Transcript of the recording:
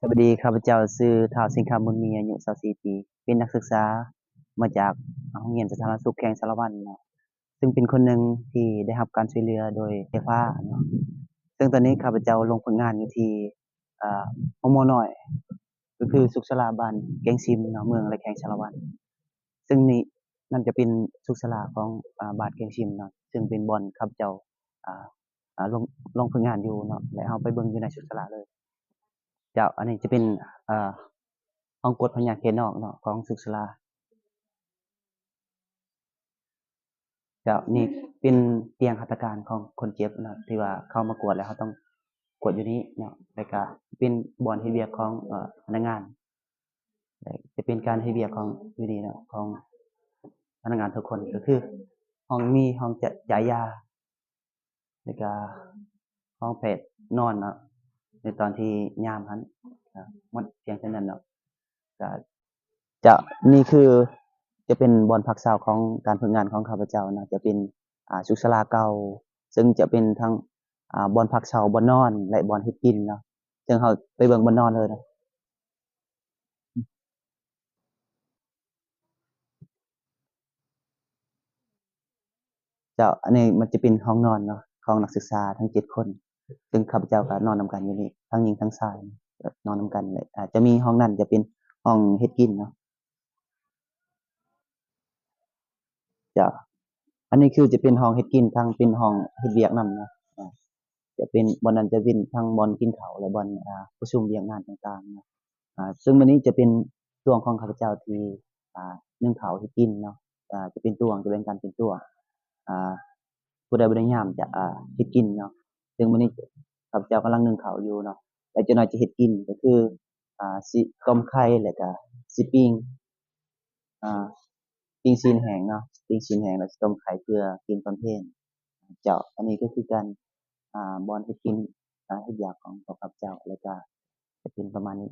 สวัสดีข้าพเจ้าชื่อท้าวสิงคำบุญมีอายุ24ปีเป็นนักศึกษามาจากโรงเรียนสาธารณสุขแขวงสารวัตรเนาะซึ่งเป็นคนหนึ่งที่ได้รับการช่วยเหลือโดยไฟฟ้าเนาะซึ่งตอนนี้ข้าพเจ้าลงฝึกงานอยู่ที่ฮอมอน้อยก็คือสุขศาลาบ้านแก่งซิมเนาะเมืองและแขวงสารวัตรซึ่งนี่นั่นจะเป็นสุขศาลาของบ้านแก่งซิมเนาะซึ่งเป็นบ่อนข้าพเจ้าอ่าลงฝึกงานอยู่เนาะและเราไปเบิ่งอยู่ในสุขศาลาเลย เจ้าอันนี้จะเป็นอ่าห้องกฎพญาเขนนอกเนาะของสุขศาลาเจ้านี่เป็นเตียงหัตถการของคนเจ็บเนาะที่ว่าเข้ามากวดแล้วเขาต้องกวดอยู่นี้เนาะแล้วก็เป็นบ่อนเฮ็ดเวียกของพนักงานแล้วจะเป็นการเฮ็ดเวียกของอยู่นี่เนาะของพนักงานทุกคนก็คือห้องจะจ่ายยาแล้วก็ห้องแพทย์นอนเนาะในตอนที่ยามหั้นหมดเพียงเท่านั้นเนาะก็ จะนี่คือจะเป็นบอนพักเช้าของการฝึกงานของข้าพเจ้านะจะเป็นสุขศาลาเก่าซึ่งจะเป็นทั้งบอนพักเช้าบ่อนนอนและบ่อนเฮ็ดกินเนาะซึ่งเราไปเบิ่งบ่อนนอนเลยนะเจ้าอันนี้มันจะเป็นห้องนอนเนาะของนักศึกษาทั้ง7คนซึ่งข้าพเจ้าก็นอนนำกันอยู่นี่ทั้งหญิงทั้งชายก็นอนนำกันเลยจะมีห้องนั้นจะเป็นห้องเฮ็ดกินเนาะจะอันนี้คือจะเป็นห้องเฮ็ดกินทั้งเป็นห้องเฮ็ดเวียกนำเนาะ จะเป็นบ่อนนั้นจะเป็นทั้งบ่อนกินข้าวและบ่อนประชุมเวียกงานต่างๆเนาะซึ่งวันนี้จะเป็นช่วงของข้าพเจ้าที่นึ่งข้าวเฮ็ดกินเนาะจะเป็นตวงจะเป็นการเป็นตวงอ่าผู้ใดบ่ได้ยามจะเฮ็ดกินเนาะซึ่งมื้อนี้ข้าพเจ้ากำลังนึ่งข้าวอยู่เนาะแล้วจักหน่อยจะเฮ็ดกินก็คือสิต้มไข่แล้วก็สิปิ้งอ่าปิ้งซีนแห้งเนาะปิ้งซีนแห้งแล้วสิต้มไข่เพื่อกินตอนเพลเจ้าอันนี้ก็คือการบอนเฮ็ดกินเฮ็ดอยากของข้าพเจ้าแล้วก็จะเป็นประมาณนี้